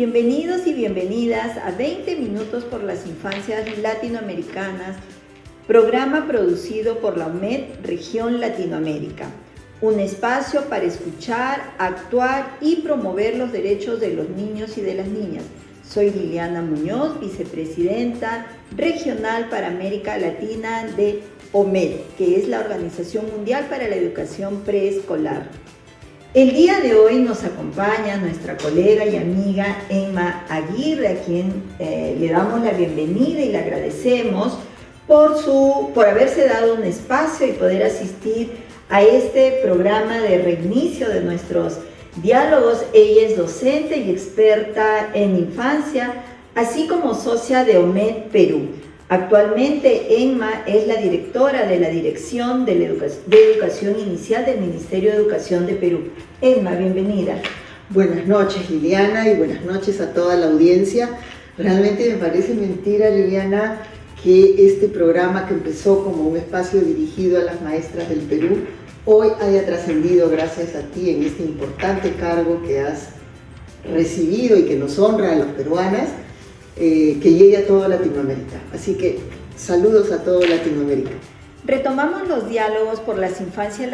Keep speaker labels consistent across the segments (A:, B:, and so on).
A: Bienvenidos y bienvenidas a 20 Minutos por las Infancias Latinoamericanas, programa producido por la OMED Región Latinoamérica, un espacio para escuchar, actuar y promover los derechos de los niños y de las niñas. Soy Liliana Muñoz, vicepresidenta regional para América Latina de OMED, que es la Organización Mundial para la Educación Preescolar. El día de hoy nos acompaña nuestra colega y amiga Emma Aguirre, a quien le damos la bienvenida y le agradecemos por haberse dado un espacio y poder asistir a este programa de reinicio de nuestros diálogos. Ella es docente y experta en infancia, así como socia de OMED Perú. Actualmente Emma es la directora de la Dirección de Educación Inicial del Ministerio de Educación de Perú. Emma, bienvenida.
B: Buenas noches, Liliana, y buenas noches a toda la audiencia. Realmente me parece mentira, Liliana, que este programa que empezó como un espacio dirigido a las maestras del Perú, hoy haya trascendido gracias a ti en este importante cargo que has recibido y que nos honra a los peruanas, que llegue a toda Latinoamérica. Así que saludos a toda Latinoamérica.
A: Retomamos los diálogos por las infancias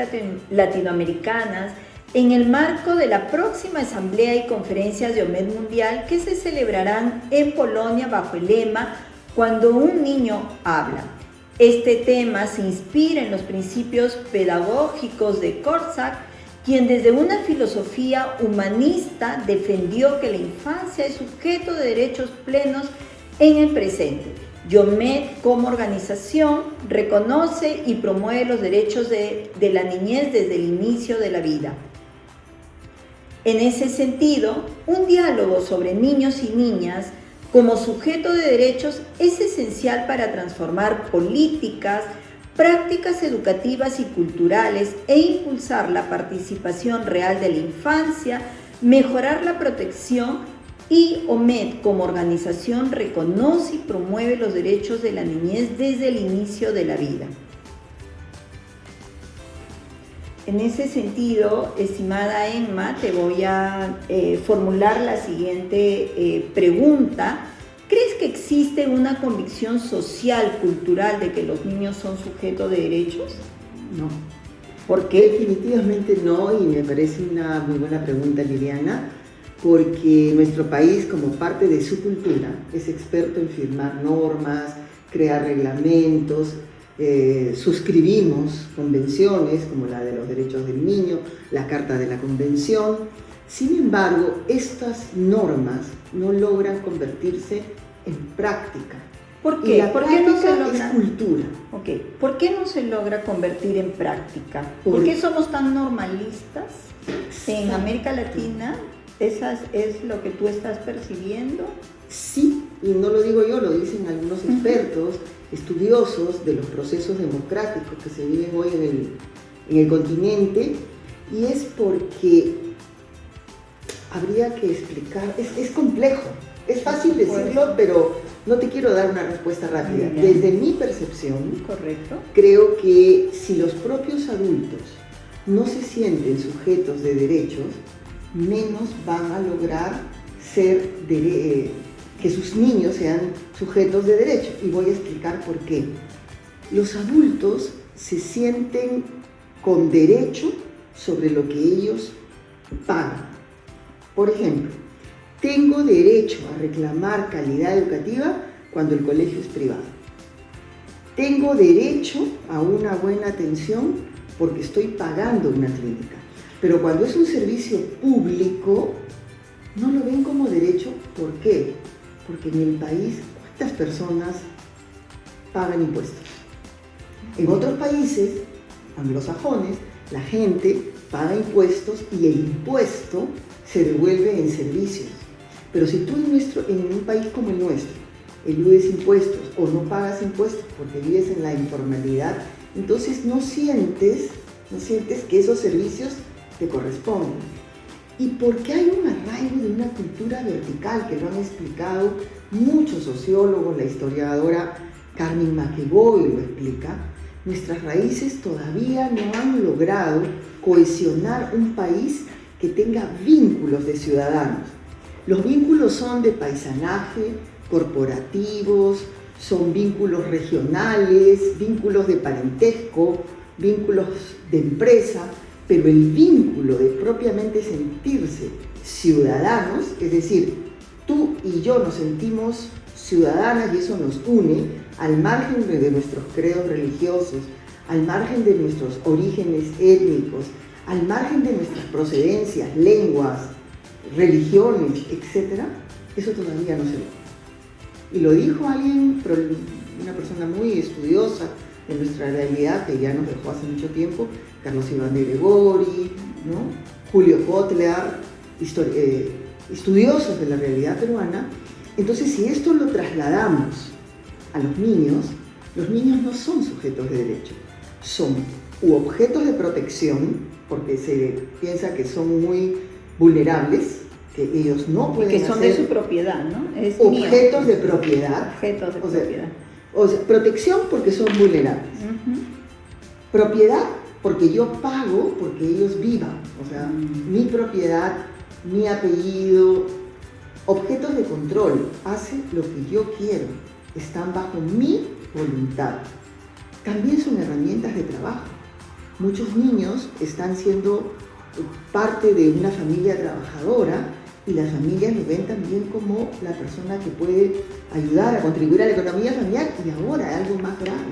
A: latinoamericanas en el marco de la próxima Asamblea y Conferencias de OMED Mundial que se celebrarán en Polonia bajo el lema Cuando un niño habla. Este tema se inspira en los principios pedagógicos de Korczak, quien desde una filosofía humanista defendió que la infancia es sujeto de derechos plenos en el presente. OMED, como organización, reconoce y promueve los derechos de la niñez desde el inicio de la vida. En ese sentido, un diálogo sobre niños y niñas como sujeto de derechos es esencial para transformar políticas, prácticas educativas y culturales e impulsar la participación real de la infancia, mejorar la protección y OMED como organización reconoce y promueve los derechos de la niñez desde el inicio de la vida. En ese sentido, estimada Emma, te voy a formular la siguiente pregunta. ¿Crees que existe una convicción social, cultural, de que los niños son sujetos de derechos?
B: No.
A: ¿Por qué?
B: Definitivamente no, y me parece una muy buena pregunta, Liliana, porque nuestro país, como parte de su cultura, es experto en firmar normas, crear reglamentos, suscribimos convenciones como la de los derechos del niño, la Carta de la Convención. Sin embargo, estas normas no logran convertirse en práctica.
A: ¿Por qué?
B: Y la
A: ¿Por qué no se
B: práctica
A: logra?
B: es cultura.
A: Okay. ¿Por qué no se logra convertir en práctica? ¿Por qué somos tan normalistas en América Latina? ¿Eso es lo que tú estás percibiendo?
B: Sí, y no lo digo yo, lo dicen algunos expertos, estudiosos de los procesos democráticos que se viven hoy en el continente, y es porque habría que explicar, es complejo, es fácil decirlo, pero no te quiero dar una respuesta rápida. Desde mi percepción,
A: correcto,
B: creo que si los propios adultos no se sienten sujetos de derechos, menos van a lograr que sus niños sean sujetos de derechos. Y voy a explicar por qué. Los adultos se sienten con derecho sobre lo que ellos pagan. Por ejemplo, tengo derecho a reclamar calidad educativa cuando el colegio es privado. Tengo derecho a una buena atención porque estoy pagando una clínica. Pero cuando es un servicio público, no lo ven como derecho. ¿Por qué? Porque en el país, ¿cuántas personas pagan impuestos? En otros países anglosajones, la gente paga impuestos y el impuesto se devuelve en servicios. Pero si tú en un país como el nuestro eludes impuestos o no pagas impuestos porque vives en la informalidad, entonces no sientes que esos servicios te corresponden. Y porque hay un arraigo de una cultura vertical que lo han explicado muchos sociólogos, la historiadora Carmen McEvoy lo explica, nuestras raíces todavía no han logrado cohesionar un país que tenga vínculos de ciudadanos. Los vínculos son de paisanaje, corporativos, son vínculos regionales, vínculos de parentesco, vínculos de empresa, pero el vínculo de propiamente sentirse ciudadanos, es decir, tú y yo nos sentimos ciudadanas y eso nos une al margen de nuestros credos religiosos, al margen de nuestros orígenes étnicos, al margen de nuestras procedencias, lenguas, religiones, etc., eso todavía no se ve. Y lo dijo alguien, una persona muy estudiosa de nuestra realidad, que ya nos dejó hace mucho tiempo, Carlos Iván de Gregori, ¿no? Julio Kotler, estudiosos de la realidad peruana. Entonces, si esto lo trasladamos a los niños no son sujetos de derecho, son u objetos de protección, porque se piensa que son muy vulnerables, que ellos no pueden
A: hacer. Que son de su propiedad, ¿no? Es
B: objetos de propiedad.
A: Objetos de propiedad.
B: O sea, protección porque son vulnerables. Propiedad porque yo pago porque ellos vivan. O sea, mi propiedad, mi apellido. Objetos de control, hace lo que yo quiero, están bajo mi voluntad. También son herramientas de trabajo. Muchos niños están siendo parte de una familia trabajadora y las familias lo ven también como la persona que puede ayudar a contribuir a la economía familiar. Y ahora algo más grave,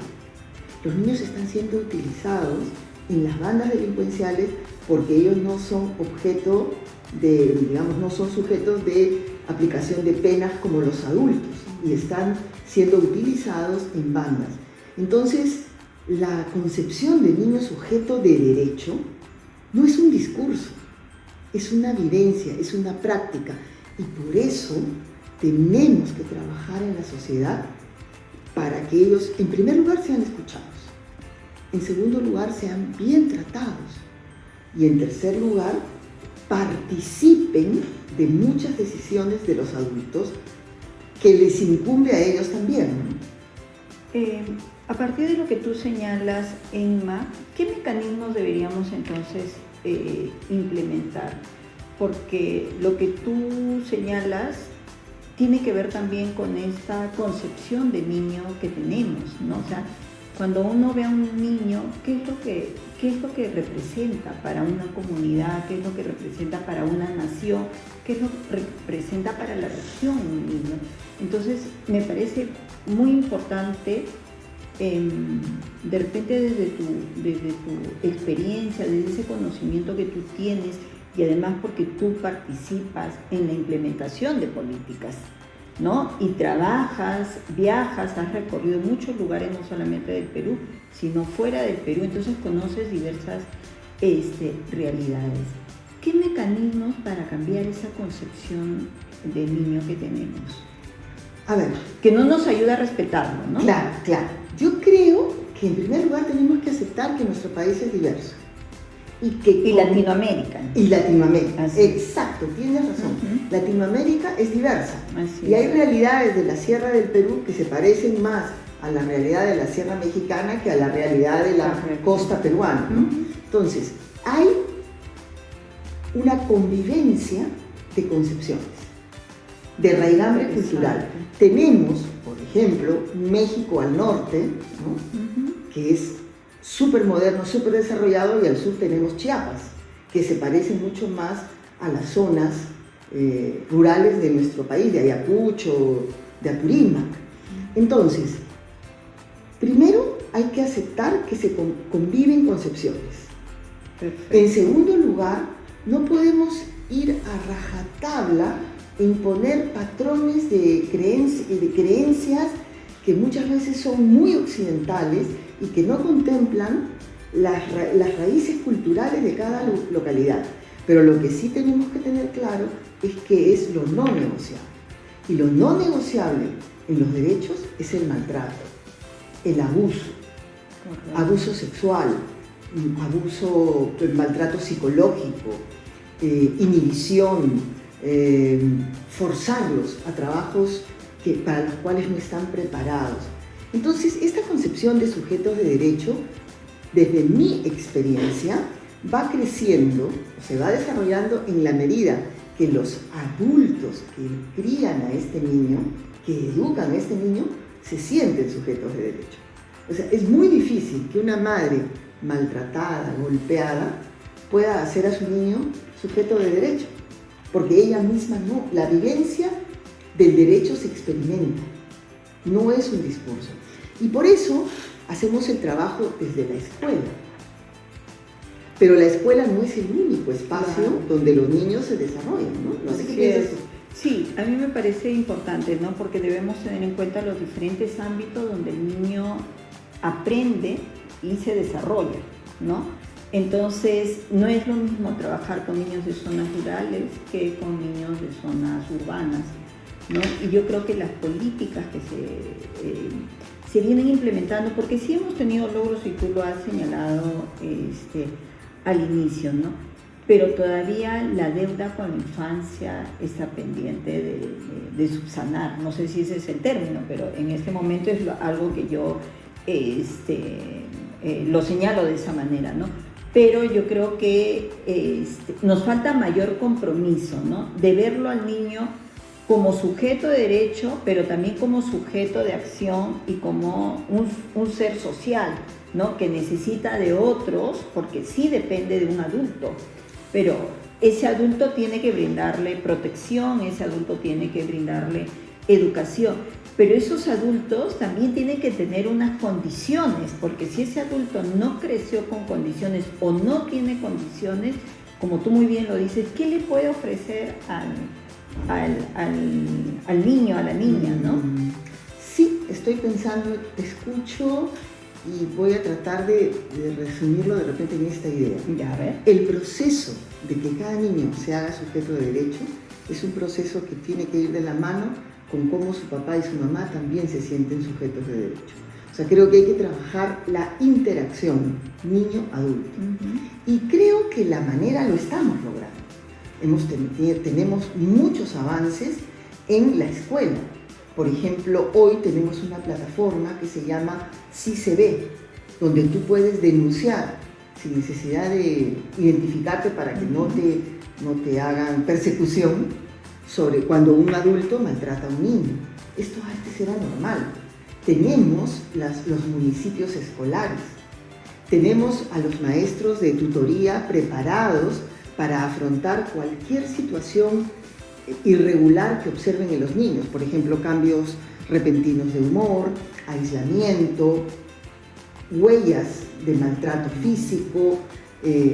B: los niños están siendo utilizados en las bandas delincuenciales porque ellos no son objeto de, digamos, no son sujetos de aplicación de penas como los adultos y están siendo utilizados en bandas. Entonces, la concepción del niño sujeto de derecho no es un discurso, es una vivencia, es una práctica, y por eso tenemos que trabajar en la sociedad para que ellos, en primer lugar, sean escuchados, en segundo lugar, sean bien tratados, y en tercer lugar, participen de muchas decisiones de los adultos que les incumbe a ellos también, ¿no?
A: A partir de lo que tú señalas, Emma, ¿qué mecanismos deberíamos entonces implementar? Porque lo que tú señalas tiene que ver también con esta concepción de niño que tenemos, ¿no? O sea, cuando uno ve a un niño, ¿qué es lo que representa para una comunidad? ¿Qué es lo que representa para una nación? ¿Qué es lo que representa para la región un niño? Entonces, me parece muy importante, de repente desde tu experiencia, desde ese conocimiento que tú tienes, y además porque tú participas en la implementación de políticas, ¿no? Y trabajas, viajas, has recorrido muchos lugares, no solamente del Perú, sino fuera del Perú, entonces conoces diversas realidades. ¿Qué mecanismos para cambiar esa concepción de niño que tenemos?
B: A ver,
A: que no nos ayuda a respetarlo, ¿no?
B: Claro, claro. Yo creo que en primer lugar tenemos que aceptar que nuestro país es diverso. Y
A: Latinoamérica.
B: Y Latinoamérica,
A: así.
B: Exacto, tienes razón. Latinoamérica es diversa.
A: Así
B: y hay realidades de la Sierra del Perú que se parecen más a la realidad de la Sierra Mexicana que a la realidad de la costa peruana, ¿no? Entonces, hay una convivencia de concepciones, de raigambre cultural. Tenemos, por ejemplo, México al norte, ¿no? Que es súper moderno, súper desarrollado, y al sur tenemos Chiapas, que se parece mucho más a las zonas rurales de nuestro país, de Ayacucho, de Apurímac. Entonces, primero hay que aceptar que se conviven concepciones. Perfecto. En segundo lugar, no podemos ir a rajatabla e imponer patrones de creencias que muchas veces son muy occidentales y que no contemplan las raíces culturales de cada localidad. Pero lo que sí tenemos que tener claro es que es lo no negociable. Y lo no negociable en los derechos es el maltrato, el abuso, abuso sexual, maltrato psicológico, inhibición, forzarlos a trabajos para los cuales no están preparados. Entonces, esta concepción de sujetos de derecho, desde mi experiencia, va creciendo, se va desarrollando en la medida que los adultos que crían a este niño, que educan a este niño, se sienten sujetos de derecho. O sea, es muy difícil que una madre maltratada, golpeada, pueda hacer a su niño sujeto de derecho, porque ella misma no. La vivencia del derecho se experimenta, no es un discurso. Y por eso hacemos el trabajo desde la escuela. Pero la escuela no es el único espacio donde los niños se desarrollan, ¿no? No sé qué piensas tú.
A: Sí, a mí me parece importante, ¿no? Porque debemos tener en cuenta los diferentes ámbitos donde el niño aprende y se desarrolla, ¿no? Entonces, no es lo mismo trabajar con niños de zonas rurales que con niños de zonas urbanas, ¿no? Y yo creo que las políticas que se vienen implementando, porque sí hemos tenido logros y tú lo has señalado al inicio, ¿no? Pero todavía la deuda con la infancia está pendiente de subsanar. No sé si ese es el término, pero en este momento es algo que yo lo señalo de esa manera, ¿no? Pero yo creo que nos falta mayor compromiso, ¿no? De verlo al niño como sujeto de derecho, pero también como sujeto de acción y como un ser social, ¿no? Que necesita de otros, porque sí depende de un adulto, pero ese adulto tiene que brindarle protección, ese adulto tiene que brindarle educación, pero esos adultos también tienen que tener unas condiciones, porque si ese adulto no creció con condiciones o no tiene condiciones, como tú muy bien lo dices, ¿qué le puede ofrecer al niño, a la niña, ¿no?
B: Sí, estoy pensando, te escucho y voy a tratar de resumirlo de repente en esta idea.
A: Ya, a ver.
B: El proceso de que cada niño se haga sujeto de derecho es un proceso que tiene que ir de la mano con cómo su papá y su mamá también se sienten sujetos de derecho. O sea, creo que hay que trabajar la interacción niño-adulto. Y creo que la manera lo estamos logrando. Tenemos muchos avances en la escuela. Por ejemplo, hoy tenemos una plataforma que se llama Sí se ve, donde tú puedes denunciar sin necesidad de identificarte para que no te hagan persecución sobre cuando un adulto maltrata a un niño. Esto antes era normal. Tenemos los municipios escolares, tenemos a los maestros de tutoría preparados para afrontar cualquier situación irregular que observen en los niños, por ejemplo, cambios repentinos de humor, aislamiento, huellas de maltrato físico,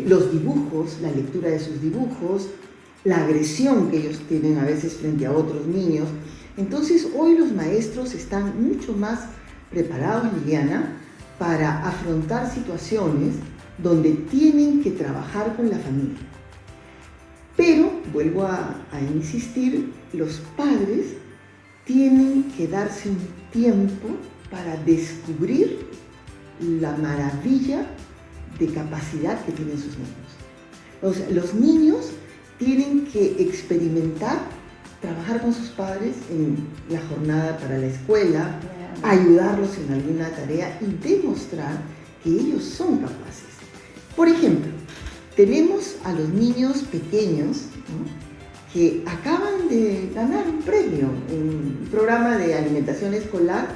B: los dibujos, la lectura de sus dibujos, la agresión que ellos tienen a veces frente a otros niños. Entonces, hoy los maestros están mucho más preparados, Liliana, para afrontar situaciones donde tienen que trabajar con la familia. Pero, vuelvo a insistir, los padres tienen que darse un tiempo para descubrir la maravilla de capacidad que tienen sus niños. O sea, los niños tienen que experimentar, trabajar con sus padres en la jornada para la escuela, ayudarlos en alguna tarea y demostrar que ellos son capaces. Por ejemplo, tenemos a los niños pequeños, ¿no?, que acaban de ganar un premio en un programa de alimentación escolar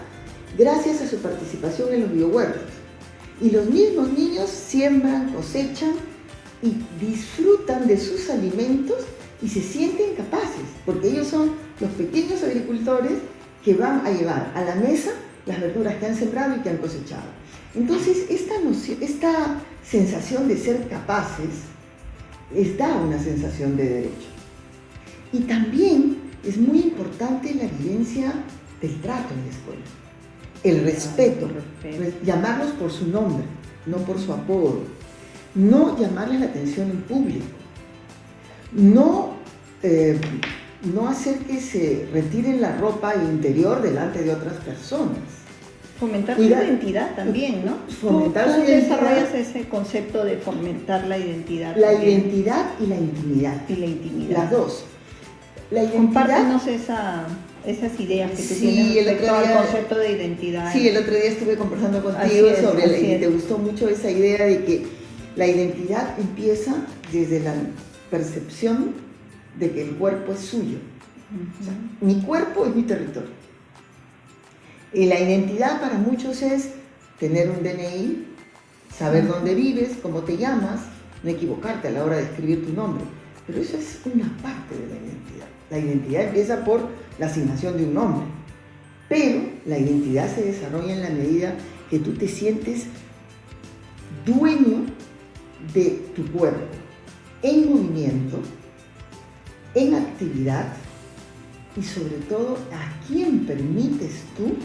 B: gracias a su participación en los biohuertos. Y los mismos niños siembran, cosechan y disfrutan de sus alimentos y se sienten capaces, porque ellos son los pequeños agricultores que van a llevar a la mesa las verduras que han sembrado y que han cosechado. Entonces, esta sensación de ser capaces les da una sensación de derecho. Y también es muy importante la vivencia del trato en la escuela, el respeto, llamarlos por su nombre, no por su apodo, no llamarles la atención en público, no hacer que se retiren la ropa interior delante de otras personas.
A: Fomentar su identidad también, ¿no?
B: Fomentar
A: ¿Tú
B: su identidad.
A: desarrollas ese concepto de fomentar la identidad?
B: La
A: también?
B: identidad y la intimidad.
A: Y la intimidad.
B: Las dos. La identidad.
A: Compártenos esas ideas que tú tienes respecto al concepto de identidad.
B: Sí, el otro día estuve conversando contigo y te gustó mucho esa idea de que la identidad empieza desde la percepción de que el cuerpo es suyo. O sea, mi cuerpo es mi territorio. Y la identidad para muchos es tener un DNI, saber dónde vives, cómo te llamas, no equivocarte a la hora de escribir tu nombre. Pero eso es una parte de la identidad. La identidad empieza por la asignación de un nombre. Pero la identidad se desarrolla en la medida que tú te sientes dueño de tu cuerpo, en movimiento, en actividad y sobre todo a quién permites tú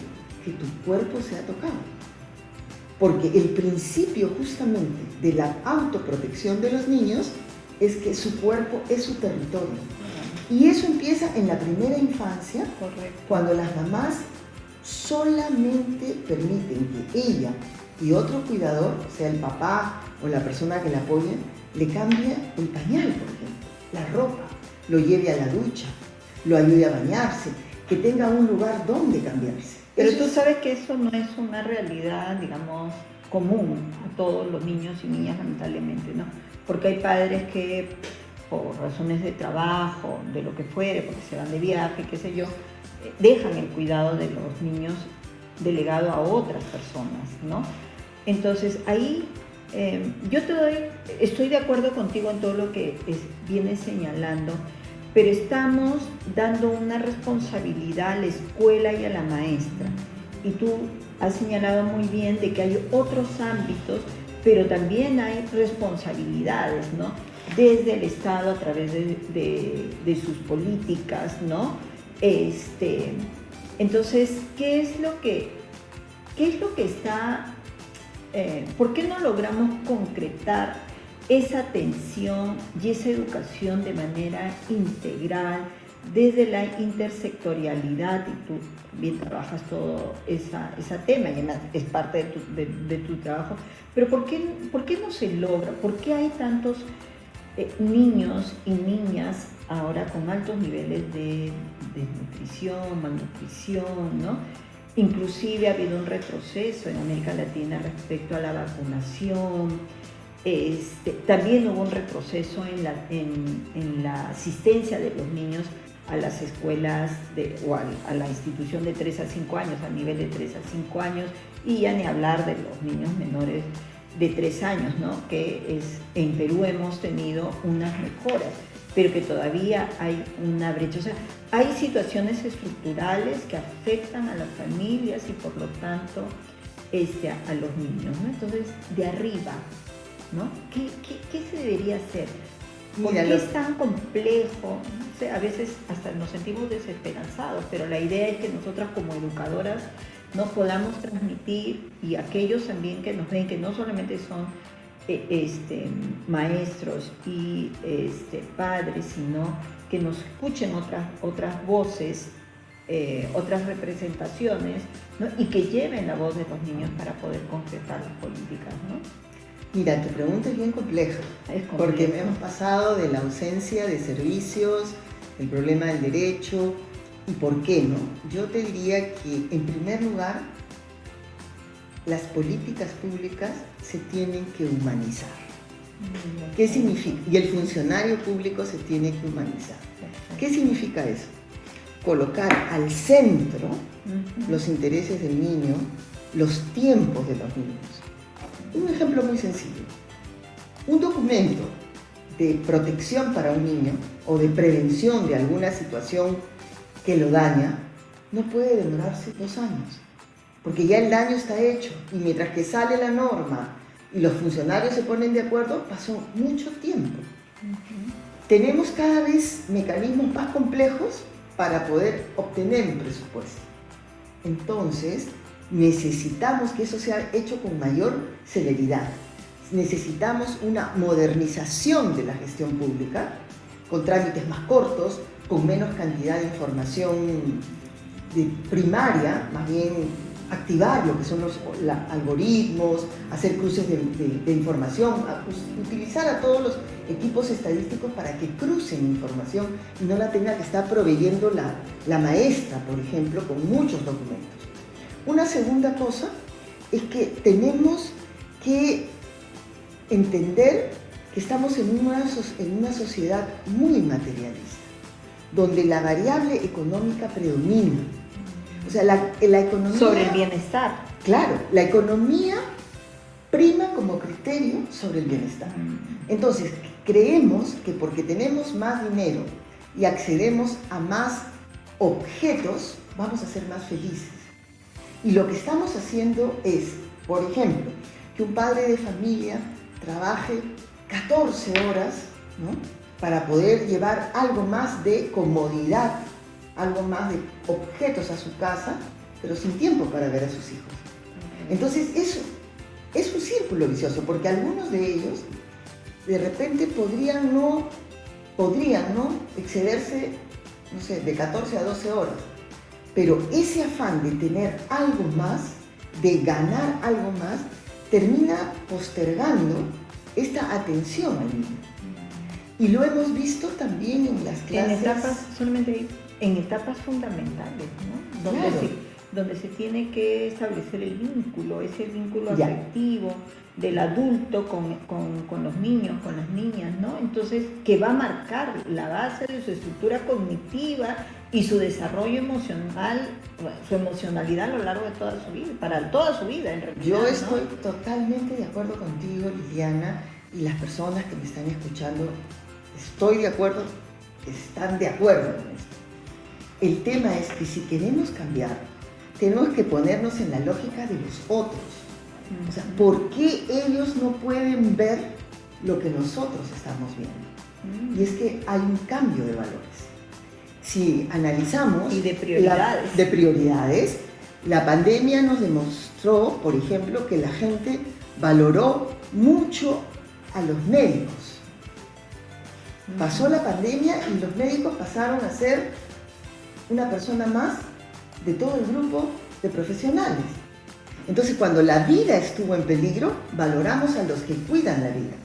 B: que tu cuerpo sea tocado. Porque el principio justamente de la autoprotección de los niños es que su cuerpo es su territorio. Y eso empieza en la primera infancia,
A: Correcto.
B: cuando las mamás solamente permiten que ella y otro cuidador, sea el papá o la persona que la apoye, le cambie el pañal, por ejemplo, la ropa, lo lleve a la ducha, lo ayude a bañarse, que tenga un lugar donde cambiarse.
A: Pero
B: Eso
A: tú
B: es-
A: sabes que eso no es una realidad, digamos, común a todos los niños y niñas, lamentablemente, ¿no? Porque hay padres que, por razones de trabajo, de lo que fuere, porque se van de viaje, qué sé yo, dejan el cuidado de los niños delegado a otras personas, ¿no? Entonces, ahí estoy de acuerdo contigo en todo lo que vienes señalando, pero estamos dando una responsabilidad a la escuela y a la maestra. Y tú has señalado muy bien de que hay otros ámbitos, pero también hay responsabilidades, ¿no? Desde el Estado a través de sus políticas, ¿no? Entonces, ¿qué es lo que está, por qué no logramos concretar esa atención y esa educación de manera integral desde la intersectorialidad? Y tú bien trabajas todo ese tema y además es parte de tu trabajo, pero ¿por qué no se logra? ¿Por qué hay tantos niños y niñas ahora con altos niveles de desnutrición, malnutrición, ¿no? Inclusive ha habido un retroceso en América Latina respecto a la vacunación. También hubo un retroceso en la asistencia de los niños a las escuelas o a la institución de 3 a 5 años, a nivel de 3 a 5 años, y ya ni hablar de los niños menores de 3 años, ¿no? En Perú hemos tenido unas mejoras, pero que todavía hay una brecha. O sea, hay situaciones estructurales que afectan a las familias y por lo tanto a los niños, ¿no? Entonces, de arriba, ¿no? ¿Qué se debería hacer? ¿Por qué es tan complejo? No sé, a veces hasta nos sentimos desesperanzados, pero la idea es que nosotras como educadoras no podamos transmitir, y aquellos también que nos ven, que no solamente son maestros y padres, sino que nos escuchen otras voces, otras representaciones, ¿no? Y que lleven la voz de los niños para poder concretar las políticas, ¿no?
B: Mira, tu pregunta es bien compleja, porque hemos pasado de la ausencia de servicios, el problema del derecho, y por qué no. Yo te diría que, en primer lugar, las políticas públicas se tienen que humanizar. ¿Qué significa? Y el funcionario público se tiene que humanizar. ¿Qué significa eso? Colocar al centro los intereses del niño, los tiempos de los niños. Un ejemplo muy sencillo. Un documento de protección para un niño o de prevención de alguna situación que lo daña no puede demorarse 2 años, porque ya el daño está hecho, y mientras que sale la norma y los funcionarios se ponen de acuerdo, pasó mucho tiempo. Tenemos cada vez mecanismos más complejos para poder obtener un presupuesto. Entonces, necesitamos que eso sea hecho con mayor celeridad. Necesitamos una modernización de la gestión pública, con trámites más cortos, con menos cantidad de información primaria, más bien activar lo que son los algoritmos, hacer cruces de información, utilizar a todos los equipos estadísticos para que crucen información y no la tenga que estar proveyendo la maestra, por ejemplo, con muchos documentos. Una segunda cosa es que tenemos que entender que estamos en una sociedad muy materialista. donde la variable económica predomina. O sea, la economía...
A: Sobre el bienestar.
B: Claro, la economía prima como criterio sobre el bienestar. Entonces, creemos que porque tenemos más dinero y accedemos a más objetos, vamos a ser más felices. Y lo que estamos haciendo es, por ejemplo, que un padre de familia trabaje 14 horas, ¿no?, para poder llevar algo más de comodidad, algo más de objetos a su casa, pero sin tiempo para ver a sus hijos. Entonces eso es un círculo vicioso, porque algunos de ellos de repente podrían no excederse, no sé, de 14 a 12 horas, pero ese afán de tener algo más, de ganar algo más, termina postergando esta atención al niño. Y lo hemos visto también en las clases.
A: En etapas fundamentales, ¿no? Donde se tiene que establecer el vínculo, ese vínculo afectivo del adulto con los niños, con las niñas, ¿no? Entonces, que va a marcar la base de su estructura cognitiva y su desarrollo emocional, su emocionalidad a lo largo de toda su vida, para toda su vida en realidad.
B: Yo estoy totalmente de acuerdo contigo, Liliana, y las personas que me están escuchando, estoy de acuerdo, están de acuerdo con esto. El tema es que si queremos cambiar, tenemos que ponernos en la lógica de los otros. O sea, ¿por qué ellos no pueden ver lo que nosotros estamos viendo? Y es que hay un cambio de valores. Si analizamos...
A: Y de prioridades.
B: De prioridades, la pandemia nos demostró, por ejemplo, que la gente valoró mucho a los médicos. Pasó la pandemia y los médicos pasaron a ser una persona más de todo el grupo de profesionales. Entonces, cuando la vida estuvo en peligro, valoramos a los que cuidan la vida.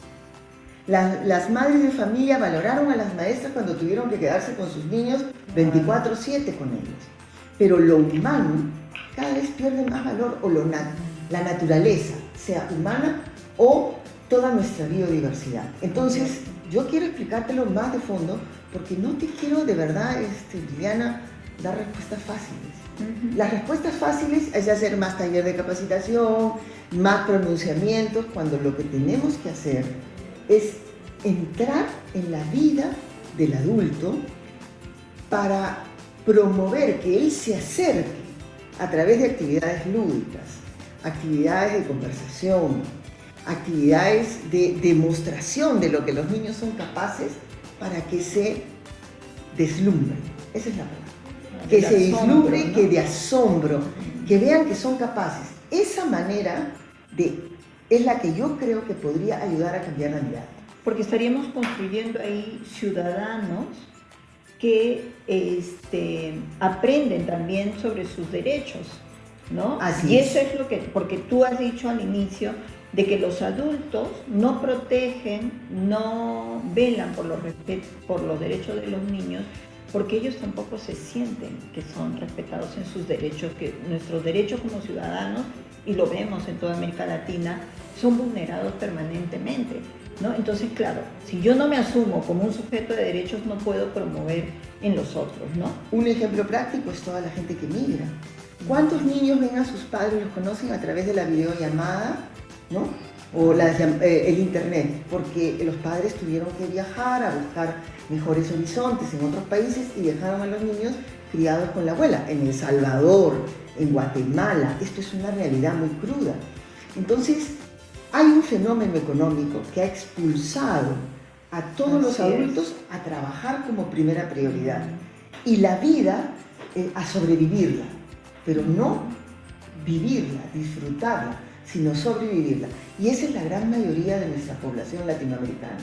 B: Las madres de familia valoraron a las maestras cuando tuvieron que quedarse con sus niños 24/7 con ellos. Pero lo humano cada vez pierde más valor, o la naturaleza, sea humana o toda nuestra biodiversidad. Entonces, yo quiero explicártelo más de fondo, porque no te quiero de verdad, Liliana, dar respuestas fáciles. Las respuestas fáciles es hacer más taller de capacitación, más pronunciamientos, cuando lo que tenemos que hacer es entrar en la vida del adulto para promover que él se acerque a través de actividades lúdicas, actividades de conversación, actividades de demostración de lo que los niños son capaces, para que se deslumbren. Esa es la palabra. Que se vislumbre, ¿no? Que de asombro, que vean que son capaces. Esa manera es la que yo creo que podría ayudar a cambiar la mirada.
A: Porque estaríamos construyendo ahí ciudadanos que aprenden también sobre sus derechos, ¿no?
B: Así
A: eso es lo que, porque tú has dicho al inicio de que los adultos no protegen, no velan por los derechos de los niños, porque ellos tampoco se sienten que son respetados en sus derechos, que nuestros derechos como ciudadanos, y lo vemos en toda América Latina, son vulnerados permanentemente, ¿no? Entonces, claro, si yo no me asumo como un sujeto de derechos, no puedo promover en los otros, ¿no?
B: Un ejemplo práctico es toda la gente que migra. ¿Cuántos niños ven a sus padres, los conocen a través de la videollamada, ¿no? O el internet? Porque los padres tuvieron que viajar a buscar mejores horizontes en otros países y dejaron a los niños criados con la abuela. En El Salvador, en Guatemala, esto es una realidad muy cruda. Entonces, hay un fenómeno económico que ha expulsado a todos los adultos a trabajar como primera prioridad, y la vida a sobrevivirla, pero no vivirla, disfrutarla, sino sobrevivirla. Y esa es la gran mayoría de nuestra población latinoamericana.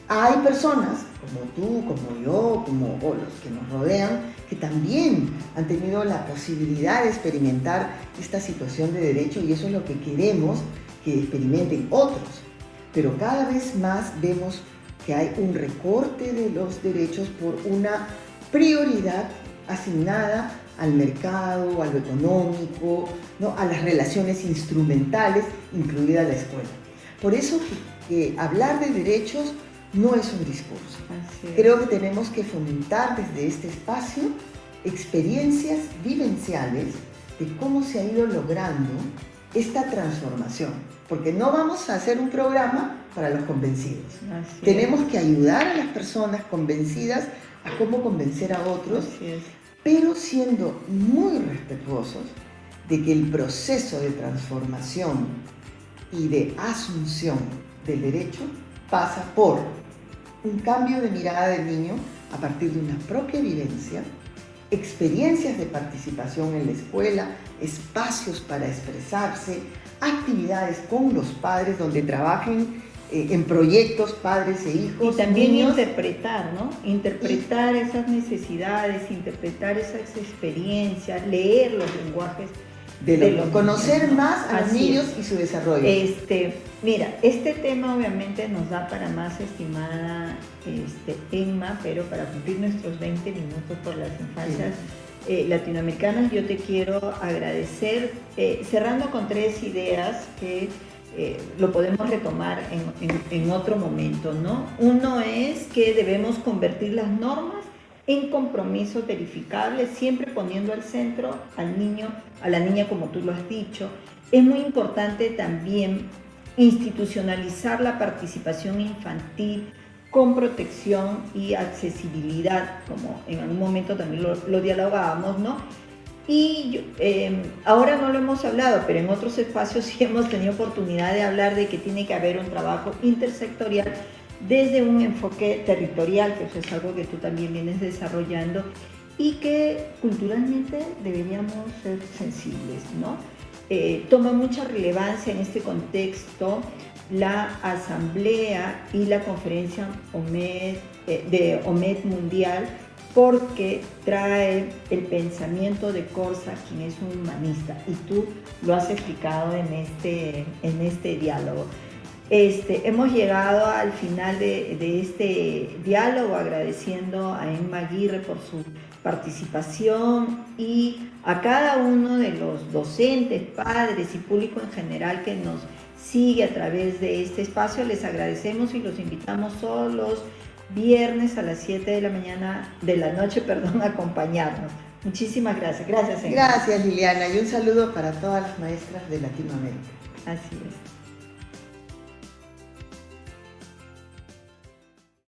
B: Hay personas como tú, como yo, como los que nos rodean, que también han tenido la posibilidad de experimentar esta situación de derecho, y eso es lo que queremos que experimenten otros. Pero cada vez más vemos que hay un recorte de los derechos por una prioridad asignada al mercado, a lo económico, ¿no? A las relaciones instrumentales, incluida la escuela. Por eso que hablar de derechos no es un discurso.
A: Así es.
B: Creo que tenemos que fomentar desde este espacio experiencias vivenciales de cómo se ha ido logrando esta transformación, porque no vamos a hacer un programa para los convencidos.
A: Así
B: Tenemos que ayudar a las personas convencidas a cómo convencer a otros,
A: Así es.
B: pero siendo muy respetuosos de que el proceso de transformación y de asunción del derecho pasa por un cambio de mirada del niño a partir de una propia vivencia, experiencias de participación en la escuela, espacios para expresarse, actividades con los padres donde trabajen en proyectos padres e hijos.
A: Y también
B: niños.
A: interpretar, ¿no? Interpretar esas necesidades, interpretar esas experiencias, leer los lenguajes de los
B: conocer
A: niños, ¿no?
B: más a los
A: Así
B: niños
A: es.
B: y su desarrollo.
A: Mira, este tema obviamente nos da para más, estimada Emma, pero para cumplir nuestros 20 minutos por las infancias latinoamericanas, yo te quiero agradecer, cerrando con 3 ideas que lo podemos retomar en otro momento, ¿no? Uno es que debemos convertir las normas en compromisos verificables, siempre poniendo al centro al niño, a la niña, como tú lo has dicho. Es muy importante también institucionalizar la participación infantil con protección y accesibilidad, como en algún momento también lo dialogábamos, ¿no? Y ahora no lo hemos hablado, pero en otros espacios sí hemos tenido oportunidad de hablar de que tiene que haber un trabajo intersectorial desde un enfoque territorial, que eso es algo que tú también vienes desarrollando, y que culturalmente deberíamos ser sensibles, ¿no? Toma mucha relevancia en este contexto la asamblea y la conferencia de OMED Mundial, porque trae el pensamiento de Corsa, quien es un humanista, y tú lo has explicado en este diálogo. Hemos llegado al final de este diálogo, agradeciendo a Emma Aguirre por su participación y a cada uno de los docentes, padres y público en general que nos sigue a través de este espacio. Les agradecemos y los invitamos todos los viernes a las 7 de la noche, a acompañarnos. Muchísimas gracias. Gracias, Emma.
B: Gracias, Liliana, y un saludo para todas las maestras de Latinoamérica.
A: Así es.